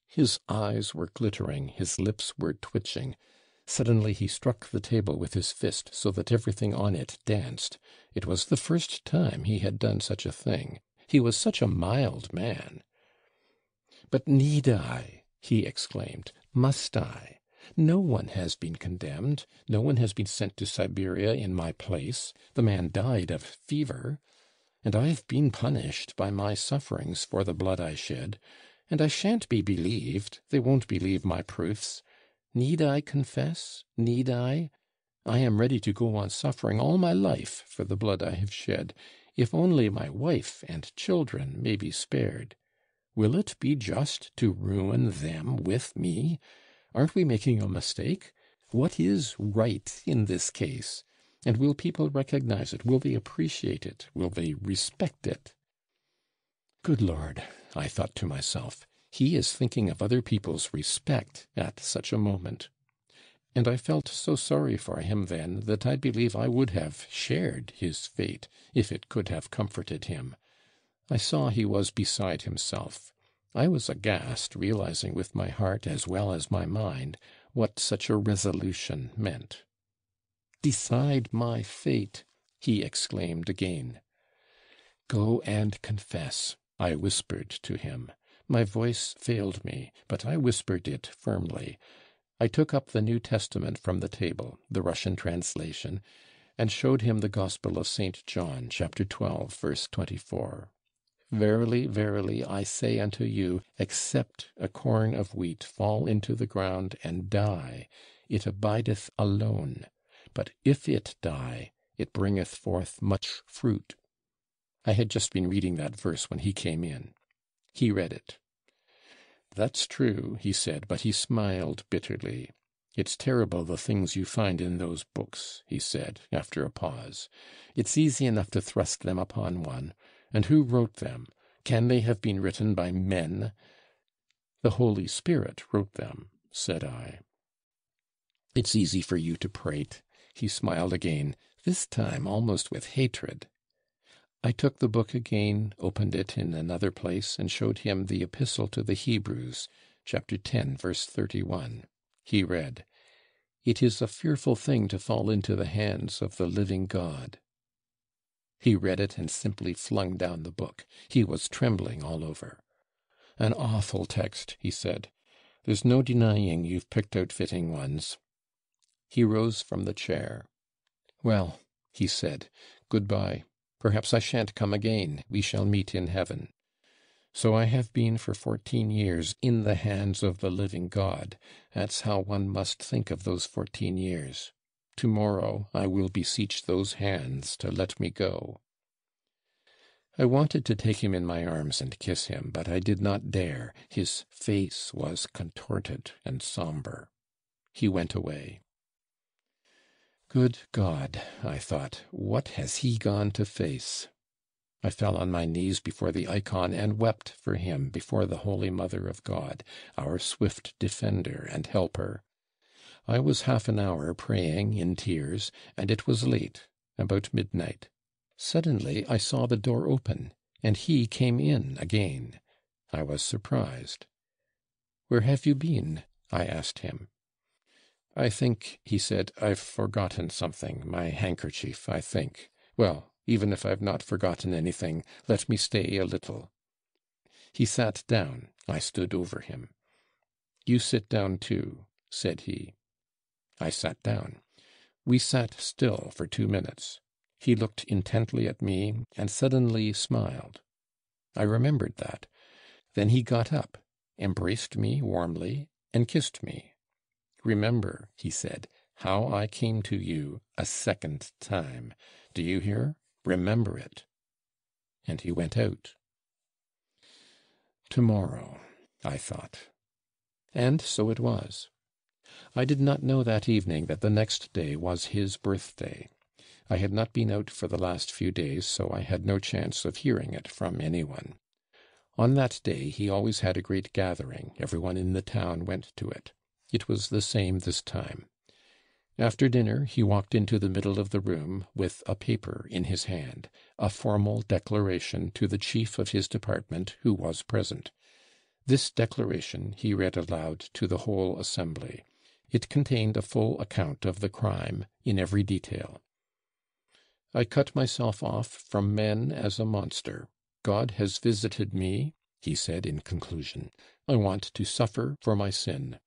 Speaker 1: His eyes were glittering, his lips were twitching. Suddenly he struck the table with his fist so that everything on it danced. It was the first time he had done such a thing. He was such a mild man. "But need I?" he exclaimed. "Must I? No one has been condemned. No one has been sent to Siberia in my place. The man died of fever. And I've been punished by my sufferings for the blood I shed. And I shan't be believed. They won't believe my proofs. Need I confess? Need I? I am ready to go on suffering all my life for the blood I have shed, if only my wife and children may be spared. Will it be just to ruin them with me? Aren't we making a mistake? What is right in this case? And will people recognize it? Will they appreciate it? Will they respect it? Good Lord, I thought to myself, he is thinking of other people's respect at such a moment. And I felt so sorry for him then that I believe I would have shared his fate if it could have comforted him. I saw he was beside himself. I was aghast, realizing with my heart as well as my mind what such a resolution meant. "Decide my fate," he exclaimed again. "Go and confess," I whispered to him. My voice failed me, but I whispered it firmly. I took up the New Testament from the table, the Russian translation, and showed him the Gospel of St. John, chapter 12, verse 24. "Verily, verily, I say unto you, except a corn of wheat fall into the ground and die, it abideth alone. But if it die, it bringeth forth much fruit." I had just been reading that verse when he came in. He read it. "That's true," he said, but he smiled bitterly. "It's terrible the things you find in those books," he said, after a pause. "It's easy enough to thrust them upon one. And who wrote them? Can they have been written by men?" "The Holy Spirit wrote them," said I. "It's easy for you to prate." He smiled again, this time almost with hatred. I took the book again, opened it in another place, and showed him the Epistle to the Hebrews, chapter 10, verse 31. He read, "It is a fearful thing to fall into the hands of the living God." He read it and simply flung down the book. He was trembling all over. "An awful text," he said. "There's no denying you've picked out fitting ones." He rose from the chair. "Well," he said, "good-bye. Perhaps I shan't come again. We shall meet in heaven. So I have been for 14 years in the hands of the living God. That's how one must think of those 14 years. Tomorrow I will beseech those hands to let me go." I wanted to take him in my arms and kiss him, but I did not dare. His face was contorted and sombre. He went away. Good God, I thought, what has he gone to face? I fell on my knees before the icon and wept for him before the Holy Mother of God, our swift defender and helper. I was half an hour praying in tears, and it was late, about midnight. Suddenly I saw the door open, and he came in again. I was surprised. "Where have you been?" I asked him. "I think," he said, "I've forgotten something, my handkerchief, I think. Well, even if I've not forgotten anything, let me stay a little." He sat down. I stood over him. "You sit down too," said he. I sat down. We sat still for 2 minutes. He looked intently at me and suddenly smiled. I remembered that. Then he got up, embraced me warmly, and kissed me. "Remember," he said, "how I came to you a second time. Do you hear? Remember it." And he went out. Tomorrow, I thought. And so it was. I did not know that evening that the next day was his birthday. I had not been out for the last few days, so I had no chance of hearing it from anyone. On that day he always had a great gathering. Everyone in the town went to it. It was the same this time. After dinner he walked into the middle of the room with a paper in his hand, a formal declaration to the chief of his department, who was present. This declaration he read aloud to the whole assembly. It contained a full account of the crime in every detail. "I cut myself off from men as a monster. God has visited me," he said in conclusion. "I want to suffer for my sin."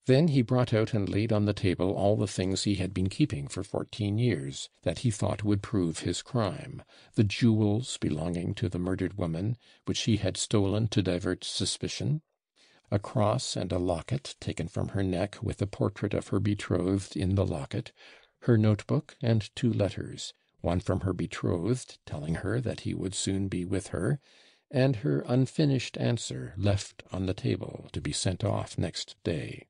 Speaker 1: Then he brought out and laid on the table all the things he had been keeping for 14 years, that he thought would prove his crime: the jewels belonging to the murdered woman, which he had stolen to divert suspicion; a cross and a locket taken from her neck with a portrait of her betrothed in the locket; her notebook and 2 letters, one from her betrothed telling her that he would soon be with her, and her unfinished answer left on the table to be sent off next day.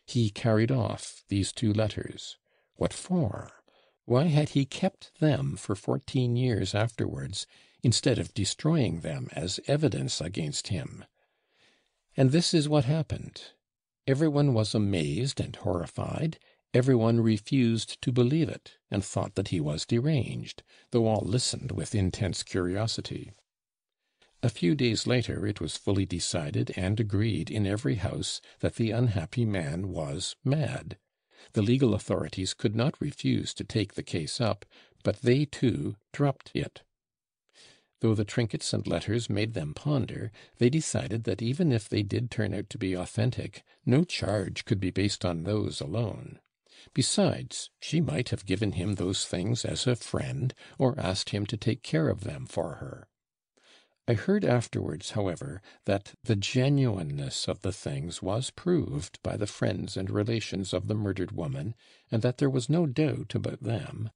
Speaker 1: He carried off these 2 letters. What for? Why had he kept them for 14 years afterwards, instead of destroying them as evidence against him? And this is what happened. Everyone was amazed and horrified. Everyone refused to believe it, and thought that he was deranged, though all listened with intense curiosity. A few days later it was fully decided and agreed in every house that the unhappy man was mad. The legal authorities could not refuse to take the case up, but they too dropped it. Though the trinkets and letters made them ponder, they decided that even if they did turn out to be authentic, no charge could be based on those alone. Besides, she might have given him those things as a friend, or asked him to take care of them for her. I heard afterwards, however, that the genuineness of the things was proved by the friends and relations of the murdered woman, and that there was no doubt about them.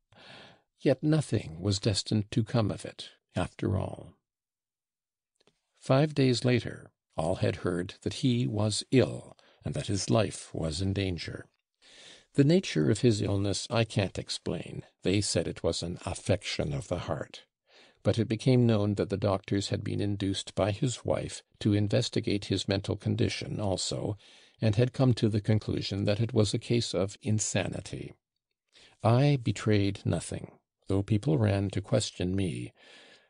Speaker 1: Yet nothing was destined to come of it, after all. 5 days later, all had heard that he was ill, and that his life was in danger. The nature of his illness I can't explain. They said it was an affection of the heart. But it became known that the doctors had been induced by his wife to investigate his mental condition also, and had come to the conclusion that it was a case of insanity. I betrayed nothing, though people ran to question me.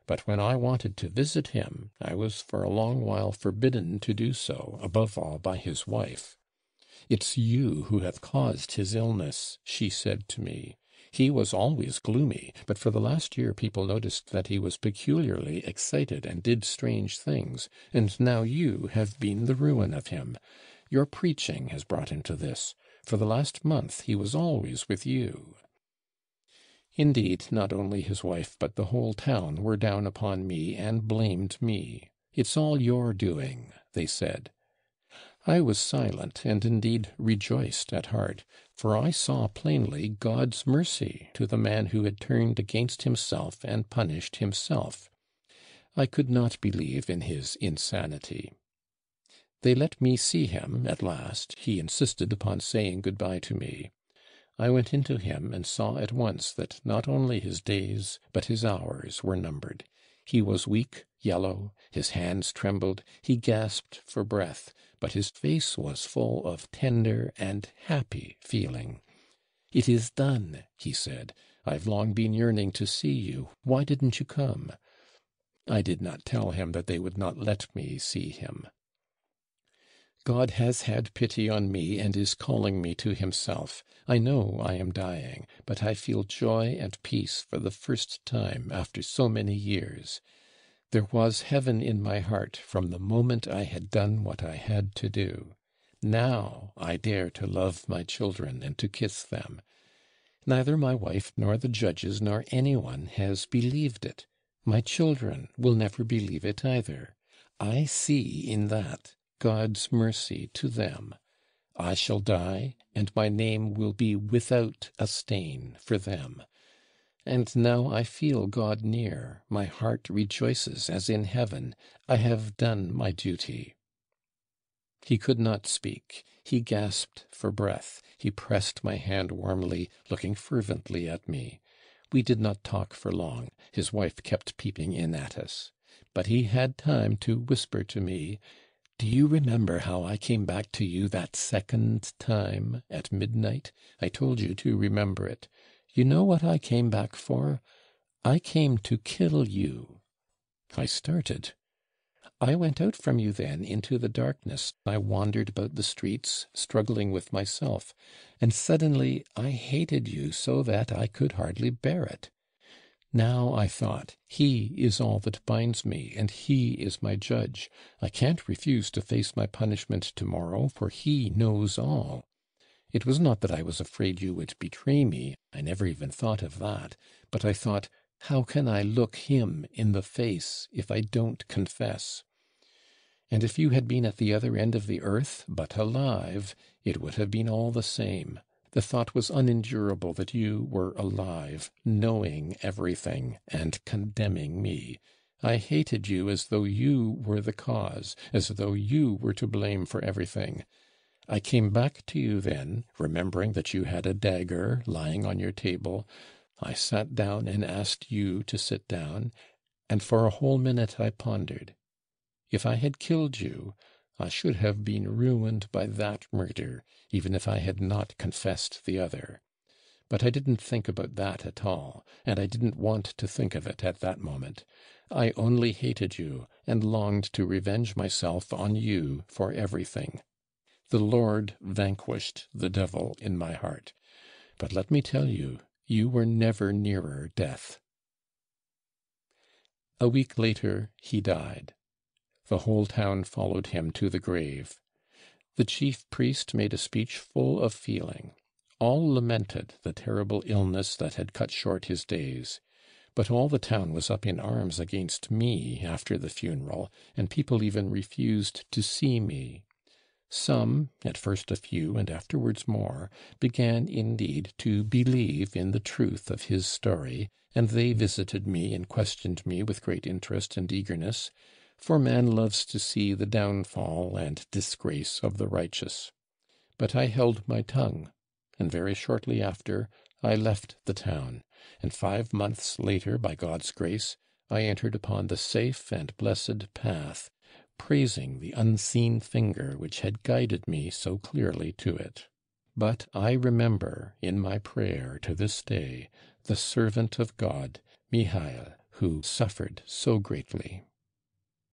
Speaker 1: But when I wanted to visit him, I was for a long while forbidden to do so, above all by his wife. "It's you who have caused his illness," she said to me. "He was always gloomy, but for the last year people noticed that he was peculiarly excited and did strange things, and now you have been the ruin of him. Your preaching has brought him to this. For the last month he was always with you." Indeed, not only his wife, but the whole town were down upon me and blamed me. "It's all your doing," they said. I was silent, and indeed rejoiced at heart, for I saw plainly God's mercy to the man who had turned against himself and punished himself. I could not believe in his insanity. They let me see him at last. He insisted upon saying good-bye to me. I went into him and saw at once that not only his days but his hours were numbered. He was weak, yellow, his hands trembled, he gasped for breath, but his face was full of tender and happy feeling. "It is done," he said. "I've long been yearning to see you. Why didn't you come?" I did not tell him that they would not let me see him. God has had pity on me and is calling me to himself. I know I am dying, but I feel joy and peace for the first time after so many years. There was heaven in my heart from the moment I had done what I had to do. Now I dare to love my children and to kiss them. Neither my wife nor the judges nor anyone has believed it. My children will never believe it either. I see in that God's mercy to them. I shall die, and my name will be without a stain for them. And now I feel God near. My heart rejoices as in heaven. I have done my duty." He could not speak. He gasped for breath. He pressed my hand warmly, looking fervently at me. We did not talk for long. His wife kept peeping in at us. But he had time to whisper to me, "Do you remember how I came back to you that second time at midnight? I told you to remember it. You know what I came back for? I came to kill you." I started. "I went out from you then into the darkness. I wandered about the streets, struggling with myself, and suddenly I hated you so that I could hardly bear it. Now, I thought, he is all that binds me, and he is my judge. I can't refuse to face my punishment tomorrow, for he knows all. It was not that I was afraid you would betray me. I never even thought of that. But I thought, how can I look him in the face if I don't confess? And if you had been at the other end of the earth, but alive, it would have been all the same. The thought was unendurable that you were alive, knowing everything, and condemning me. I hated you as though you were the cause, as though you were to blame for everything. I came back to you then, remembering that you had a dagger lying on your table. I sat down and asked you to sit down, and for a whole minute I pondered. If I had killed you, I should have been ruined by that murder, even if I had not confessed the other. But I didn't think about that at all, and I didn't want to think of it at that moment. I only hated you, and longed to revenge myself on you for everything. The Lord vanquished the devil in my heart. But let me tell you, you were never nearer death." A week later he died. The whole town followed him to the grave. The chief priest made a speech full of feeling. All lamented the terrible illness that had cut short his days. But all the town was up in arms against me after the funeral, and people even refused to see me. Some, at first a few, and afterwards more, began indeed to believe in the truth of his story, and they visited me and questioned me with great interest and eagerness. For man loves to see the downfall and disgrace of the righteous. But I held my tongue, and very shortly after I left the town, and 5 months later, by God's grace, I entered upon the safe and blessed path, praising the unseen finger which had guided me so clearly to it. But I remember in my prayer to this day the servant of God, Mihail, who suffered so greatly.